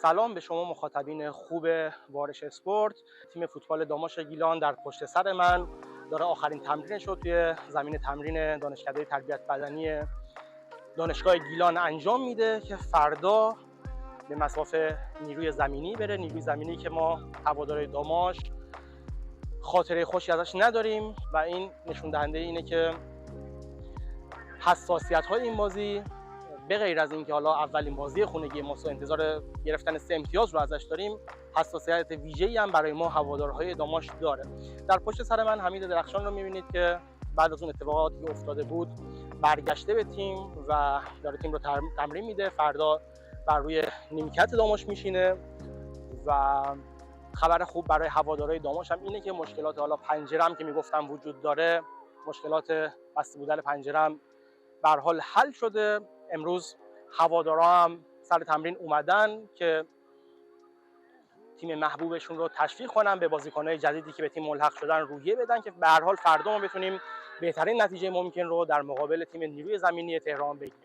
سلام به شما مخاطبین خوب وارش اسپورت. تیم فوتبال داماش گیلان در پشت سر من داره آخرین تمرینش رو توی زمین تمرین دانشکده تربیت بدنی دانشگاه گیلان انجام میده که فردا به مصاف نیروی زمینی بره. نیروی زمینی که ما هوادارهای داماش خاطره خوشی ازش نداریم و این نشون دهنده اینه که حساسیت‌های این بازی به غیر از اینکه حالا اولین بازی خونگی ما و انتظار گرفتن 3 امتیاز رو ازش داریم، حساسیت ویژه‌ای هم برای ما هوادارهای داماش داره. در پشت سر من حمید درخشان رو می‌بینید که بعد از اون اتفاقاتی که افتاده بود برگشته به تیم و داره تیم رو تمرین میده. فردا بر روی نیمکت داماش میشینه و خبر خوب برای هوادارهای داماش هم اینه که مشکلات حالا پنجره هم که میگفتم وجود داره، مشکلات بسته بودن پنجره هم به هر حال حل شده. امروز هوادارا هم سر تمرین اومدن که تیم محبوبشون رو تشویق کنن، به بازیکن‌های جدیدی که به تیم ملحق شدن روحیه بدن که به هر حال فردا ما بتونیم بهترین نتیجه ممکن رو در مقابل تیم نیروی زمینی تهران بگیریم.